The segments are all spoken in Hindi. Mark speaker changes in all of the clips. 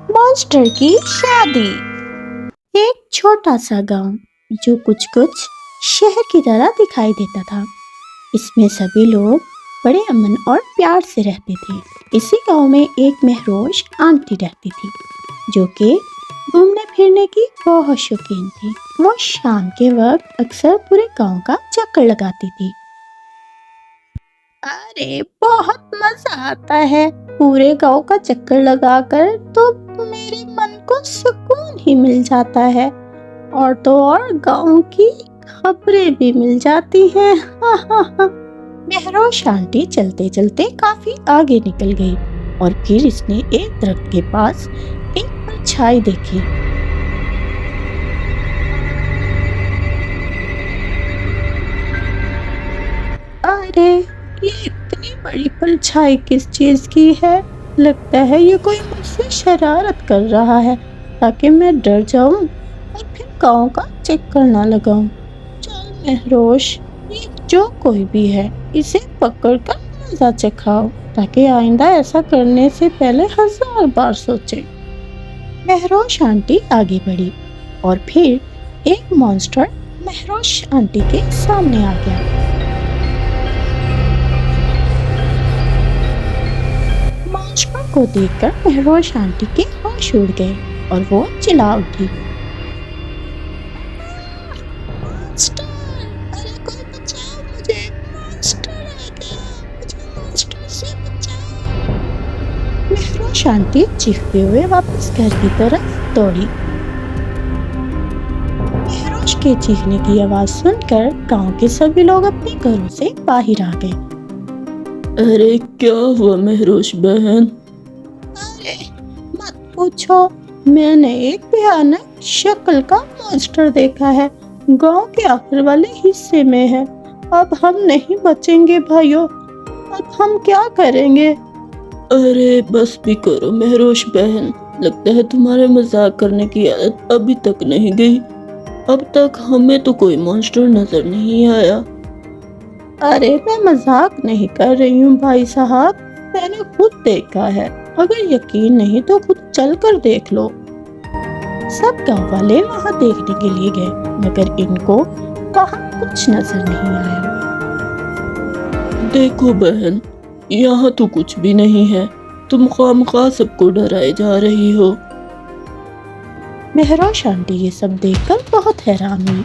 Speaker 1: मॉन्स्टर की शादी। एक छोटा सा गांव जो कुछ कुछ शहर की तरह दिखाई देता था। इसमें सभी लोग बड़े अमन और प्यार से रहते थे। इसी गांव में एक महरोश आंटी रहती थी जो कि घूमने फिरने की बहुत शौकीन थी। वो शाम के वक्त अक्सर पूरे गांव का चक्कर लगाती थी। अरे बहुत मजा आता है पूरे गांव का चक्कर लगाकर, तो मेरे मन को सुकून ही मिल जाता है और तो और गांव की खबरें भी मिल जाती हैं। महरोश आंटी चलते चलते काफी आगे निकल गई और फिर इसने एक दरख्त के पास एक परछाई देखी। अरे ये इतनी बड़ी परछाई किस चीज की है? लगता है ये कोई मुझसे शरारत कर रहा है ताकि मैं डर जाऊं और फिर गांव का चक्कर ना लगाऊं। चल महरोश, ये जो कोई भी है इसे पकड़कर मजा चखाओ ताकि आइंदा ऐसा करने से पहले 1000 बार सोचे। महरोश आंटी आगे बढ़ी और फिर एक मॉन्स्टर महरोश आंटी के सामने आ गया। मॉन्स्टर को देखकर महरोश आंटी के होश उड़ गए और वो चिल्ला उठी। मॉन्स्टर, अरे कोई बचाओ मुझे, मॉन्स्टर आ गया, मुझे मॉन्स्टर से बचाओ। महरोश आंटी चीखते हुए वापस घर की तरफ दौड़ी। महरोश के चीखने की आवाज सुनकर गांव के सभी लोग अपने घरों से बाहर आ गए।
Speaker 2: अरे क्या हुआ महरोश बहन?
Speaker 1: अरे मत पूछो, मैंने एक भयानक शक्ल का मॉन्स्टर देखा है, गांव के आखिर वाले हिस्से में है। अब हम नहीं बचेंगे भाइयों, अब हम क्या करेंगे?
Speaker 2: अरे बस भी करो महरोश बहन, लगता है तुम्हारे मजाक करने की आदत अभी तक नहीं गई। अब तक हमें तो कोई मॉन्स्टर नजर नहीं आया।
Speaker 1: अरे मैं मजाक नहीं कर रही हूँ भाई साहब, मैंने खुद देखा है। अगर यकीन नहीं तो खुद चल कर देख लो। सब गांव वाले वहाँ देखने के लिए गए मगर इनको वहाँ कुछ नजर नहीं आया।
Speaker 2: देखो बहन, यहाँ तो कुछ भी नहीं है, तुम खामखा सबको डराए जा रही हो।
Speaker 1: महरोश आंटी ये सब देखकर बहुत हैरान हुई।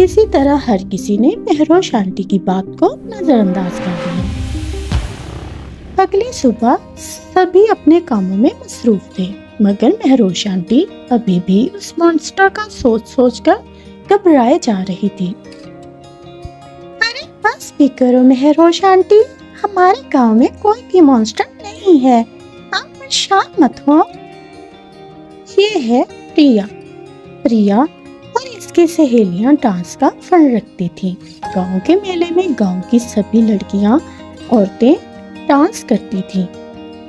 Speaker 1: इसी तरह हर किसी ने महरोश आंटी की बात को नजरअंदाज कर दिया। अगली सुबह सभी अपने कामों में मसरूफ थे मगर महरोश आंटी अभी भी उस मॉन्स्टर का सोच सोच कर घबराए जा रही थी। अरे बस भी करो महरोश आंटी, हमारे गांव में कोई भी मॉन्स्टर नहीं है, आप परेशान मत हो। ये है प्रिया। प्रिया और इसकी सहेलियां डांस का फंड रखती थी। गांव के मेले में गांव की सभी लड़कियां औरतें डांस करती थी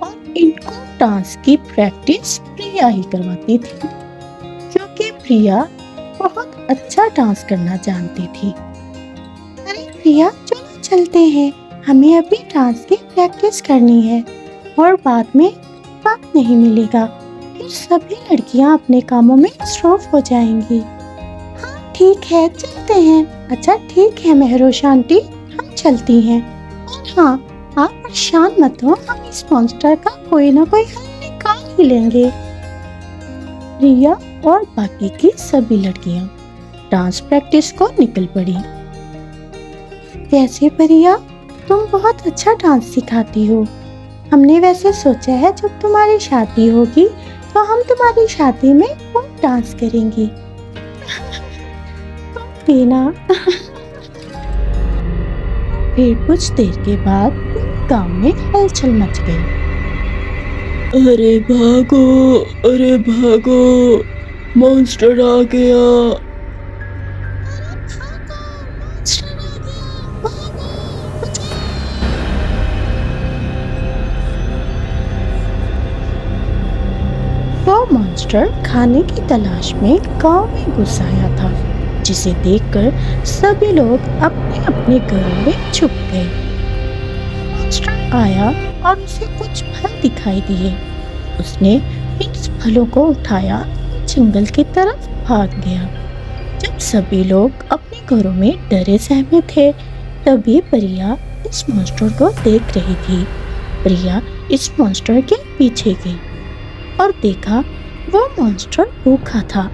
Speaker 1: और इनको डांस की प्रैक्टिस प्रिया ही करवाती थी क्योंकि प्रिया बहुत अच्छा डांस करना जानती थी। अरे प्रिया चलो चलते हैं, हमें अभी डांस की प्रैक्टिस करनी है और बाद में वक्त नहीं मिलेगा, फिर सभी लड़कियां अपने कामों में मसरूफ हो जाएंगी। हाँ ठीक है चलते हैं। अच्छा ठीक है महरोश आंटी, हम चलती हैं। और हाँ आप परेशान मत हो, हम इस मॉन्स्टर का कोई ना कोई हल निकाल ही लेंगे। रिया और बाकी की सभी लड़कियां डांस प्रैक्टिस को निकल पड़ी। वैसे प्रिया तुम बहुत अच्छा डांस सिखाती हो, हमने वैसे सोचा है जब तुम्हारी शादी होगी तो हम तुम्हारी शादी में खूब डांस करेंगे। पीना। फिर कुछ देर के बाद गांव में हलचल मच गई।
Speaker 2: अरे भागो, मॉन्स्टर आ गया।
Speaker 1: वो मॉन्स्टर खाने की तलाश में गांव में घुस आया था, जिसे देखकर सभी लोग अपने अपने घरों में छुप गए। मॉन्स्टर आया और उसे कुछ फल दिखाई दिए। उसने इन फलों को उठाया और जंगल की तरफ भाग गया। जब सभी लोग अपने घरों में डरे सहमे थे, तभी प्रिया इस मॉन्स्टर को देख रही थी। प्रिया इस मॉन्स्टर के पीछे गई और देखा वो मॉन्स्टर भूखा था।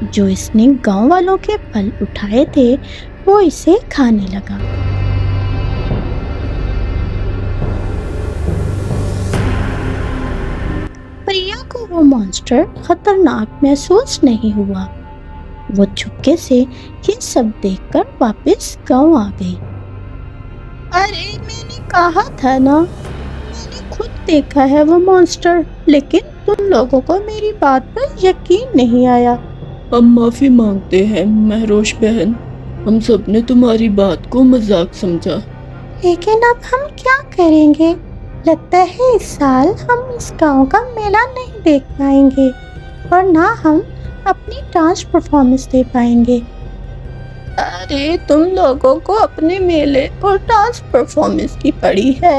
Speaker 1: जो इसने गांव वालों के फल उठाए थे वो इसे खाने लगा। प्रिया को वो मॉन्स्टर खतरनाक महसूस नहीं हुआ। वो चुपके से ये सब देखकर वापस गांव आ गई। अरे मैंने कहा था ना, मैंने खुद देखा है वो मॉन्स्टर, लेकिन तुम लोगों को मेरी बात पर यकीन नहीं आया।
Speaker 2: हम माफी मांगते हैं महरोश बहन, हम सब ने तुम्हारी बात को मजाक समझा।
Speaker 1: लेकिन अब हम क्या करेंगे? लगता है इस साल हम इस गांव का मेला नहीं देख पाएंगे और ना हम अपनी डांस परफॉर्मेंस दे पाएंगे। अरे तुम लोगों को अपने मेले और डांस परफॉर्मेंस की पड़ी है,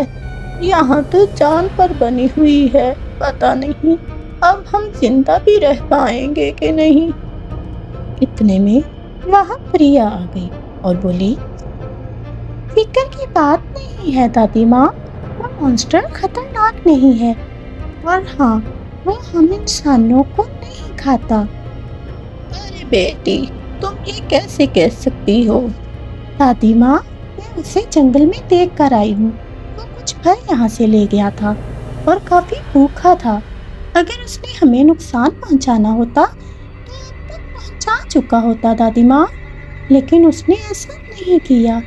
Speaker 1: यहाँ तो जान पर बनी हुई है। पता नहीं अब हम जिंदा भी रह पाएंगे कि नहीं। इतने में वहाँ प्रिया आ गई और बोली, फिक्र की बात नहीं है दादी माँ, वो मॉन्स्टर खतरनाक नहीं है और हाँ, वो हम इंसानों को नहीं खाता। अरे बेटी, तुम ये कैसे कह सकती हो? दादी माँ, मैं उसे जंगल में देख कर आई हूँ। वो कुछ फल यहाँ से ले गया था और काफी भूखा था। अगर उसने हमें नुकसान पहुँचाना होता तो अब तक पहुँचा चुका होता दादी माँ, लेकिन उसने ऐसा नहीं किया।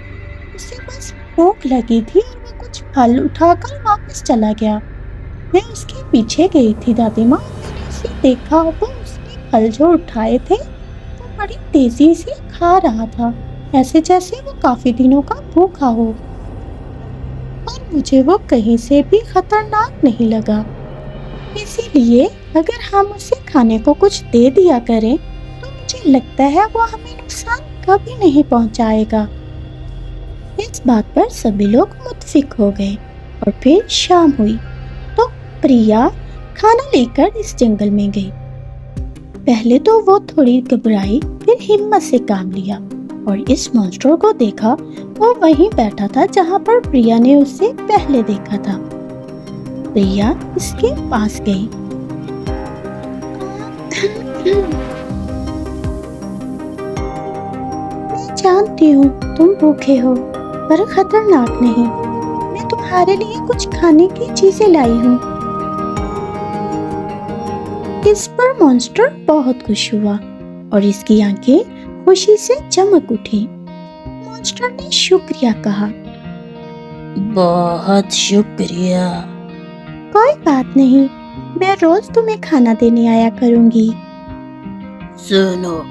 Speaker 1: उसे बस भूख लगी थी और वो कुछ फल उठाकर वापस चला गया। मैं उसके पीछे गई थी दादी माँ, मैंने उसे देखा तो उसने फल जो उठाए थे वो बड़ी तेजी से खा रहा था, ऐसे जैसे वो काफी दिनों का भूखा हो। और मुझे वो कहीं से भी खतरनाक नहीं लगा। इसीलिए अगर हम उसे खाने को कुछ दे दिया करें तो मुझे लगता है वो हमें नुकसान कभी नहीं पहुंचाएगा। इस बात पर सभी लोग मुत्फिक हो गए और फिर शाम हुई तो प्रिया खाना लेकर इस जंगल में गई। पहले तो वो थोड़ी घबराई, फिर हिम्मत से काम लिया और इस मॉन्स्टर को देखा। वो वहीं बैठा था जहाँ पर प्रिया ने उसे पहले देखा था। प्रिया इसके पास गई। मैं जानती हूँ तुम भूखे हो, पर खतरनाक नहीं। मैं तुम्हारे लिए कुछ खाने की चीजें लाई हूँ। इस पर मॉन्स्टर बहुत खुश हुआ और इसकी आंखें खुशी से चमक उठी। मॉन्स्टर ने शुक्रिया कहा। बहुत शुक्रिया। कोई बात नहीं, मैं रोज तुम्हें खाना देने आया करूँगी। सुनो,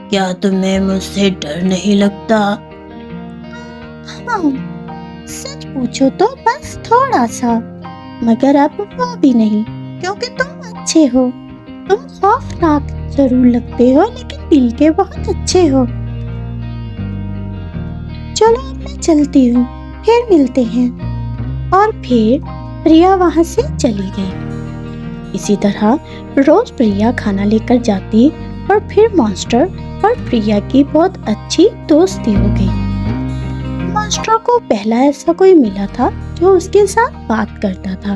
Speaker 1: क्या तुम्हें मुझसे डर नहीं लगता? हाँ, सच पूछो तो बस थोड़ा सा, मगर अब वो भी नहीं, क्योंकि तुम अच्छे हो। तुम खौफनाक जरूर लगते हो, लेकिन दिल के बहुत अच्छे हो। चलो अब मैं चलती हूँ, फिर मिलते हैं। और फिर प्रिया वहाँ से चली गई। इसी तरह रोज प्रिया खाना लेकर जाती और फिर मॉन्स्टर और प्रिया की बहुत अच्छी दोस्ती हो गई। मॉन्स्टर को पहला ऐसा कोई मिला था जो उसके साथ बात करता था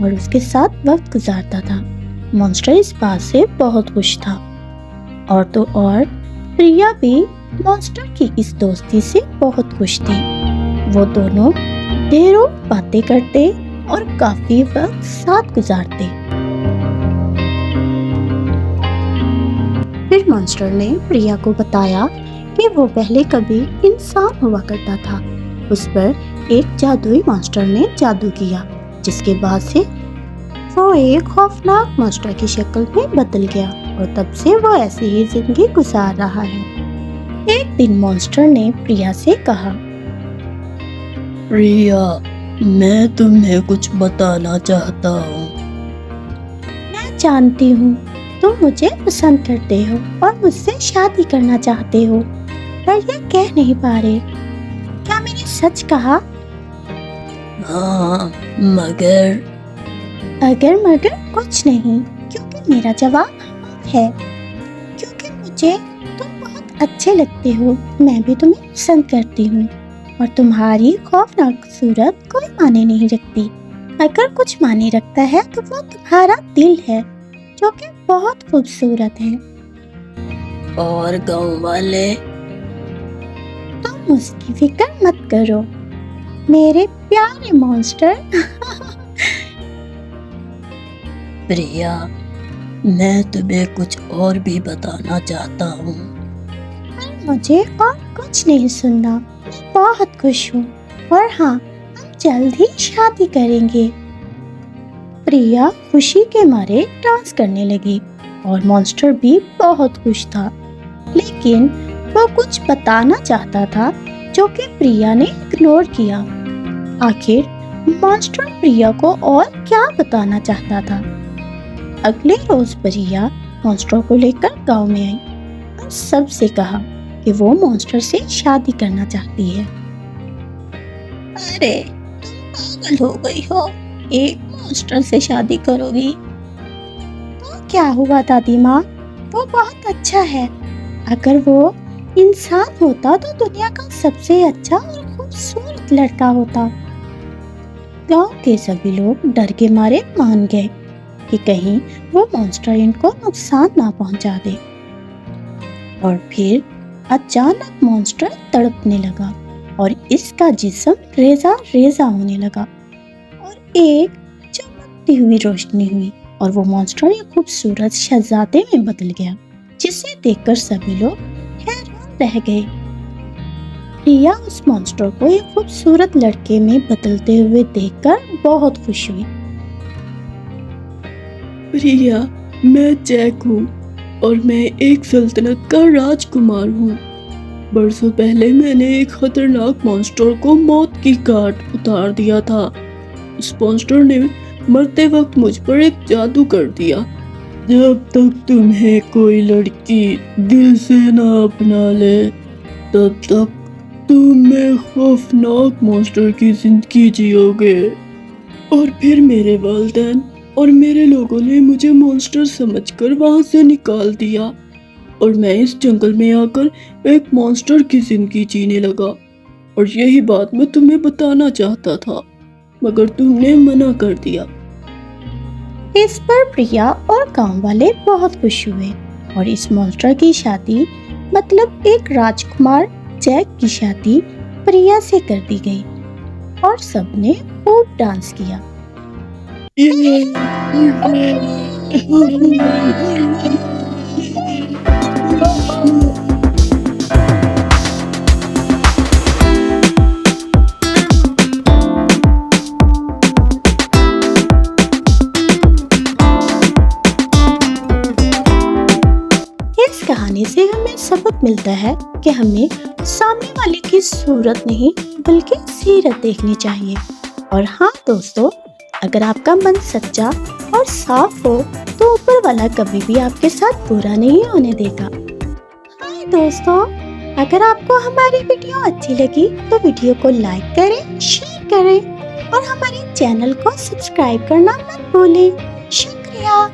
Speaker 1: और उसके साथ वक्त गुजारता था। मॉन्स्टर इस बात से बहुत खुश था। और तो और प्रिया भी मॉन्स्टर की इस दोस्ती से बहुत खुश थी। वो दोनों ढेरों बातें करते और काफी वक्त साथ गुजारते। फिर मॉन्स्टर ने प्रिया को बताया कि वो पहले कभी इंसान हुआ करता था। उस पर एक जादुई मॉन्स्टर ने जादू किया, जिसके बाद से वो एक खौफनाक मॉन्स्टर की शक्ल में बदल गया और तब से वो ऐसे ही जिंदगी गुजार रहा है। एक दिन मॉन्स्टर ने प्रिया से कहा,
Speaker 2: प्रिया, मैं तुम्हें कुछ बताना चाहता हूँ।
Speaker 1: मैं जानती हूँ तुम मुझे पसंद करते हो और मुझसे शादी करना चाहते हो, पर ये कह नहीं पा रहे। क्या मैंने सच कहा?
Speaker 2: हाँ, मगर
Speaker 1: अगर मगर कुछ नहीं, क्योंकि मेरा जवाब हाँ है। क्योंकि मुझे तुम बहुत अच्छे लगते हो, मैं भी तुम्हें पसंद करती हूँ और तुम्हारी खौफनाक सूरत कोई माने नहीं रखती। अगर कुछ माने रखता है तो वो तुम्हारा दिल है, जो कि बहुत खूबसूरत है।
Speaker 2: और गांव वाले?
Speaker 1: तुम उसकी फिक्र मत करो मेरे प्यारे मॉन्स्टर।
Speaker 2: प्रिया, मैं तुम्हें कुछ और भी बताना चाहता हूँ।
Speaker 1: मुझे और कुछ नहीं सुनना, मैं बहुत खुश हूँ और हाँ, हम जल्द ही शादी करेंगे। प्रिया खुशी के मारे डांस करने लगी और मॉन्स्टर भी बहुत खुश था, लेकिन वो कुछ बताना चाहता था जो कि प्रिया ने इग्नोर किया। आखिर मॉन्स्टर प्रिया को और क्या बताना चाहता था? अगले रोज प्रिया मॉन्स्टर को लेकर गांव में आई और सबसे कहा कि वो मॉन्स्टर से शादी करना चाहती है। अरे, तुम पागल हो गई हो, एक मॉन्स्टर से शादी करोगी? तो क्या हुआ दादी माँ, वो बहुत अच्छा है। अगर वो इंसान होता तो दुनिया का सबसे अच्छा और खूबसूरत लड़का होता। गांव के सभी लोग डर के मारे मान गए कि कहीं वो मॉन्स्टर इनको नुकसान ना पहुंचा दे। और फिर अचानक मॉन्स्टर तड़पने लगा और इसका जिस्म रेजा रेजा होने लगा और एक चमकती हुई रोशनी हुई और वो मॉन्स्टर एक खूबसूरत शहजादे में बदल गया, जिसे देखकर सभी लोग हैरान रह गए। प्रिया उस मॉन्स्टर को एक खूबसूरत लड़के में बदलते हुए देखकर बहुत खुश हुई।
Speaker 2: प्रिया, मैं जैक हूँ और मैं एक सल्तनत का राजकुमार हूँ। बरसों पहले मैंने एक खतरनाक मॉन्स्टर को मौत की घाट उतार दिया था। उस मॉन्स्टर ने मरते वक्त मुझ पर एक जादू कर दिया। जब तक तुम्हें कोई लड़की दिल से ना अपना ले, तब तक तुम में खौफनाक मॉन्स्टर की जिंदगी जियोगे। और फिर मेरे वालिदैन और मेरे लोगों ने मुझे मॉन्स्टर समझकर वहां से निकाल दिया और मैं इस जंगल में आकर एक मॉन्स्टर की जिंदगी जीने लगा। और यही बात मैं तुम्हें बताना चाहता था, मगर तुमने मना कर दिया।
Speaker 1: इस पर प्रिया और गांव वाले बहुत खुश हुए और इस मॉन्स्टर की शादी, मतलब एक राजकुमार जैक की शादी, प्रिया से कर दी गई और सबने खूब डांस किया। इस कहानी से हमें सबक मिलता है कि हमें सामने वाले की सूरत नहीं बल्कि सीरत देखनी चाहिए। और हाँ दोस्तों, अगर आपका मन सच्चा और साफ हो तो ऊपर वाला कभी भी आपके साथ बुरा नहीं होने देगा। हाय दोस्तों, अगर आपको हमारी वीडियो अच्छी लगी तो वीडियो को लाइक करें, शेयर करें और हमारे चैनल को सब्सक्राइब करना मत भूलें। शुक्रिया।